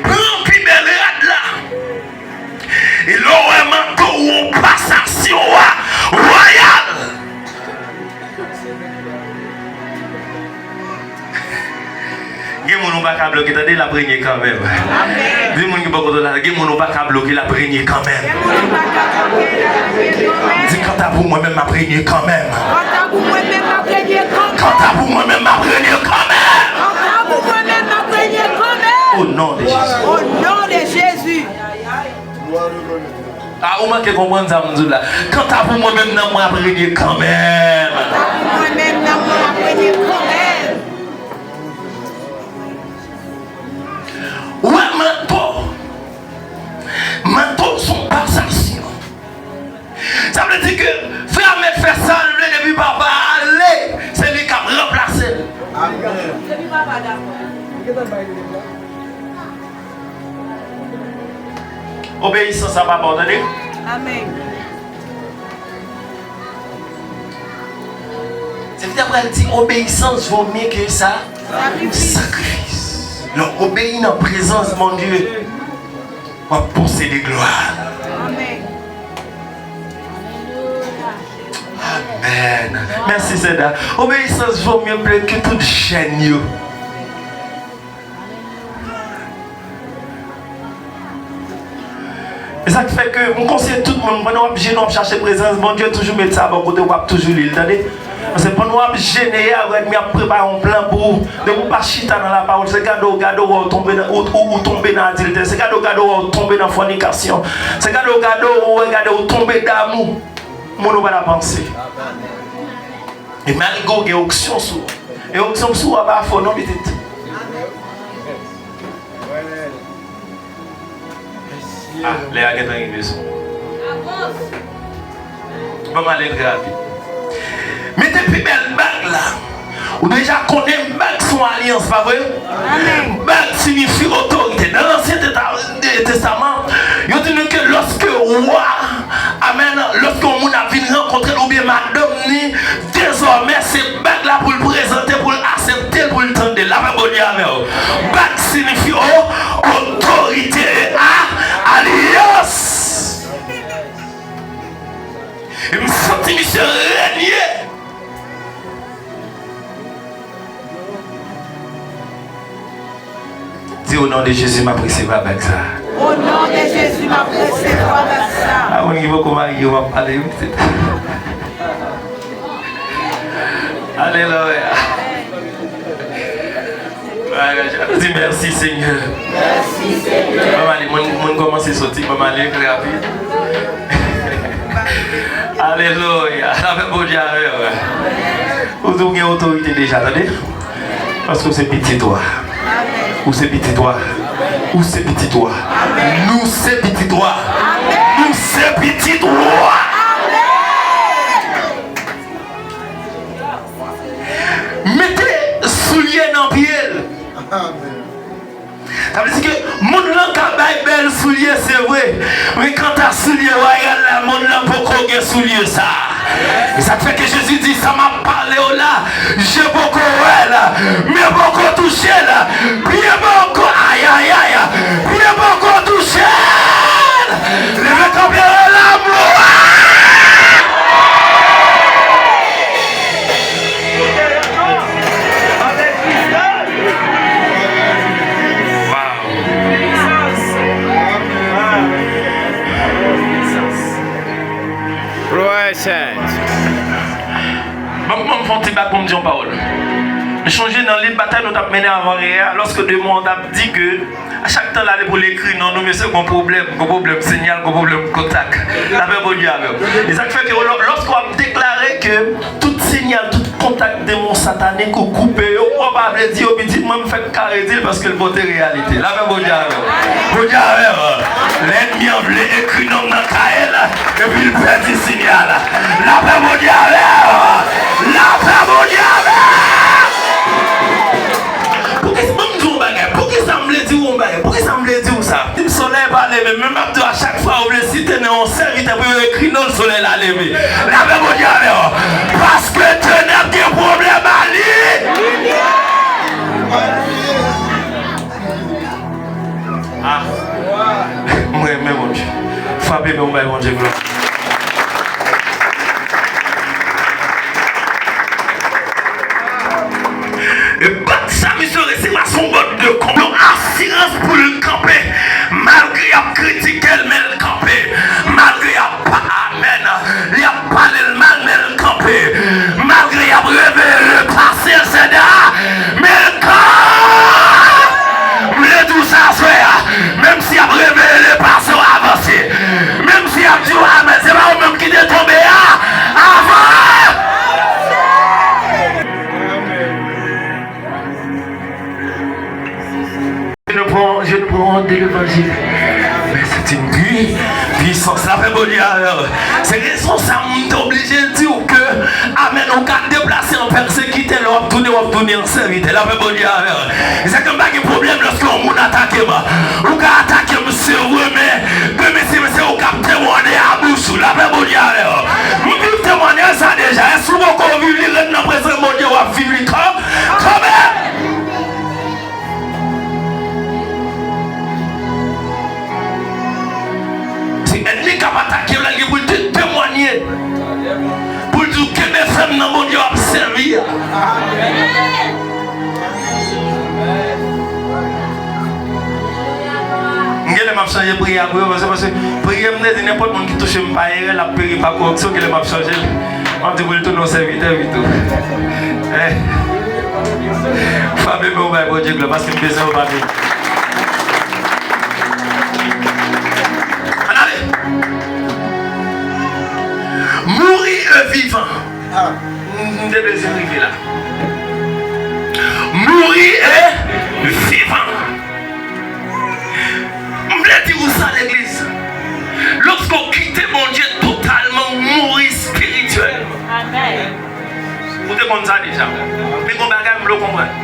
Prends puis belle là. Et l'on manteau ou passation royale. Il y a mon pas qu'à bloquer, t'as la première quand même. Dis-moi qui beaucoup de là, il y a mon pas qu'à bloquer la première quand même. Dis quand t'as pour moi-même ma première quand même. Quand t'as pour moi-même ma première quand même. Au nom de Jésus. Au nom de Jésus. Ah, au moins que comprendre ça, mon là. Quand t'as pour moi-même dans ma première quand même. Moi-même dans ma première quand même. Ouais, manteau son passation. Ça veut dire que frère me fait ça, le depuis papa, allez, c'est lui qui a remplacé. Depuis papa d'accord. Obéissance, ça va pardonner. Amen. C'est peut-être qu'elle dit obéissance vaut mieux que ça. Sacrifice. Donc, obéir dans la présence, mon Dieu, va posséder gloire. Amen. Amen. Merci, Seda. Obéissance vaut mieux que toute chaîne. Et ça fait que, je conseille tout le monde, quand nous cherchons chercher présence, mon Dieu, toujours mettre ça à côté, on va toujours l'île. Parce que pour nous gêner, nous préparons un plan pour ne pas chiter dans la parole. C'est gado ou tomber dans l'adultère. C'est gado ou tomber dans la fornication. C'est gado ou tomber d'amour. Moi, nous ne pas la penser. Et malgré qu'il y a auction sur. Et auction sur, on va faire non, peut-être. Ah, les gars qui arrivés sont. Maman, les gars. Mais depuis belle bague là, ou déjà connaît bague son alliance, pas vrai? Amen. Bague signifie autorité. Dans l'Ancien Testament, il dit que lorsque roi, amen, lorsque on a venu rencontrer ou bien madame ni, désormais c'est bague là pour le présenter, pour l'accepter, pour le tendre. La même bonne avec bague signifie autorité et alliance. Et me sentis monsieur régner. Dis au nom de Jésus, ma prise va avec ça. Au nom de Jésus, ma prise va avec ça. Ah, on y va comment il va parler. Alléluia. Dis merci Seigneur. Merci Seigneur. Maman, on commence à sortir, maman, allez rapide. Alléluia. Avec bon Dieu. Vous avez autorité déjà, attendez. Parce que c'est petit toi. Ou c'est petit toi. Ou c'est petit toi. Nous c'est petit toi. Nous c'est petit toi. Mettez souliers dans le pied. Ça veut dire que mon langue a belle soulier, c'est vrai. Mais quand tu as soulier, regarde là, mon langue pour qu'on soulier ça. Et ça fait que Jésus dit, ça m'a parlé au là. J'ai beaucoup là, mais beaucoup touché là. Bien beaucoup, aïe aïe aïe. Bien beaucoup touché. Levez ton pied l'amour. Maman me fait un bac pour me dire parole. Mais changer dans les batailles nous avons mené avant hier lorsque deux mois on a dit que à chaque temps là pour l'écrire non nous mais c'est un problème signal, un problème contact. La paix bon Dieu avec. Et ça fait que lorsqu'on a déclaré que tout signal, tout contact démon satanique ou coupé, on va pas dire au petit moi me fait carré dire parce que le vote est réalité. La paix bon Dieu avec. Bon Dieu avec. L'ennemi a voulu écrire non dans Kael et puis il perd du signal. La paix bon Dieu avec. La paix bon Dieu avec. Pourquoi ça me dit où pourquoi ça me dit où ça? Le soleil va lever, même à chaque fois où le site est en serviteur pour écrire non le soleil la lever. La même bon Dieu parce que tu n'as des problèmes à lui. Ah. Moi, mais mon Dieu. Frappez mon bail, mon Dieu, gloire. Et pas ça, monsieur, c'est ma son botte de con. Assurance pour le camper. Malgré la critique, elle met le camper. Malgré la pas amen. Il n'y a pas le mal, mais le camper. Malgré la rêvé le passé, c'est là. Mais le camp. Mais tout ça, c'est même si a rêvé le passé, avancé. Même si a dit, mais c'est pas vous-même qui est tombé avant. Je ne prends de l'évangile. Mais c'est une puissance. La fait bon Dieu. C'est raison ça m'est obligé de dire que amen, on peut déplacer en persécuté, on va tourner en serviteur. La fait bon Dieu. C'est comme pas de problème lorsqu'on m'a attaqué. On peut attaquer monsieur, mais c'est au cap témoigner à bouche. La fait bon Dieu. Vous vivez témoigner ça déjà. Est-ce que vous avez vu le présent mon Dieu va vivre comme même? Ennemi qui va attaquer là, il pour te témoigner. Pour dire que mes femmes dans mon Dieu ont servi. Je vais changer de prière parce que prière me dit n'importe qui qui touche pas la prière pas correction que je vais changer. Je vais dire pour nos serviteurs vite. Fabien me va pour Dieu parce que je besoin de Fabien. Mourir vivant. Nous devons arriver là. Mourir vivant. Je voulais dire ça à l'église. Lorsqu'on quitte mon Dieu totalement, mourir spirituel. Amen. Vous devez comprendre ça déjà. Mais qu'on va le comprendre.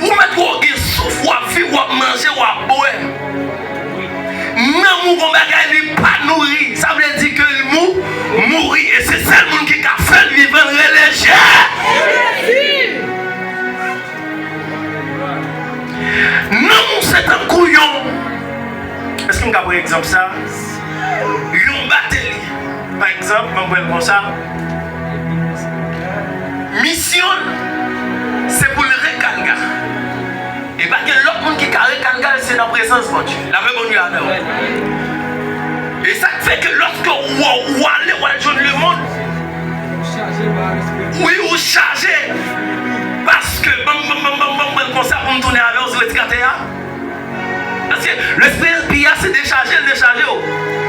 Vous mettez au souffle, à vivre, à manger, à boire. Non, mon bagage n'est pas nourri. Ça veut dire que nous mourir. Et c'est ça le monde qui a fait vivre religieux. Non, c'est un couillon. Est-ce qu'on a par exemple ça? Un batterie. Par exemple, on va comme ça. Mission, c'est pour le recalga. Et pas que l'autre monde qui carré Kangal, c'est la présence de Dieu. La vraie bonne nuit à l'heure. Et ça fait que lorsque vous allez rejoindre le monde, oui, vous chargez. Parce que, comme ça, pour me tourner avec vous, vous êtes gâtés. Parce que le Spirit, c'est décharger.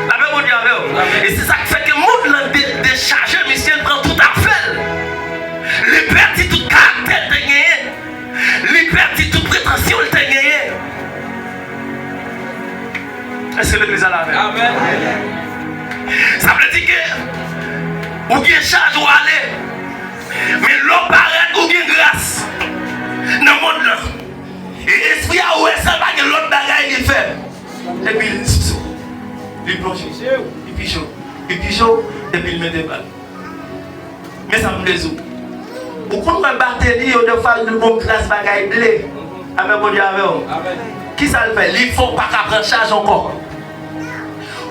La vraie bonne nuit à l'heure. Et c'est ça qui fait que le monde déchargé, mission prend tout à fait. Les perdit tout caractère de gagner. Les perdit toute prétention de gagner. Est-ce que l'église a la même? Amen. Ça veut dire que ou bien charge ou aller. Mais l'homme paraît ou bien grâce. Dans le monde là. Et l'esprit a oué ça va que l'autre bagaille il fait. Et puis il plonge. Il pichot. Et puis il met des balles. Mais ça me désoule. Pourquoi on va battre de faire une bonne classe bagaille blé? Avec mon Dieu avec vous. Qui ça le fait? Il faut pas qu'à prendre charge encore.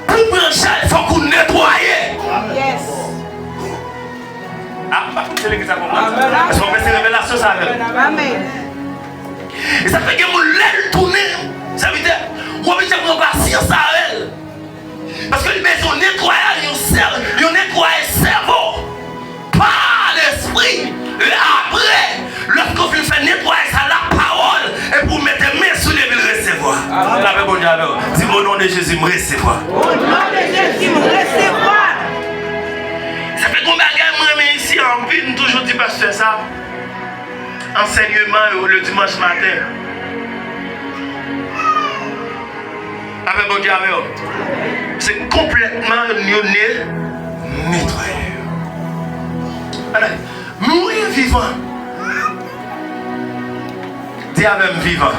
Pour prendre charge, il faut qu'on nettoie. Yes. Ah, c'est l'église à comprendre. Parce qu'on fait ces révélations, ça avec. Amen. Et ça fait que mon l'aile tourne. Ça veut dire, on va prendre patience à elle. Parce que les maisons nettoient, ils nettoient le cerveau. Pas l'esprit. Et après, lorsqu'on fait nettoyer ça, la parole, et pour mettre les mains sur les villes, recevoir. Amen. Bon Dieu, dis au nom de Jésus, me recevoir. Au nom de Jésus, me recevoir. Ça fait combien de temps ici en ville, nous toujours dit pasteur ça. Enseignement le dimanche matin. Avec bon Dieu, c'est complètement nettoyé. Alors, mourir vivant. Dis avec vivant.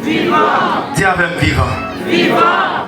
Vivant. Dis avec vivant. Vivant.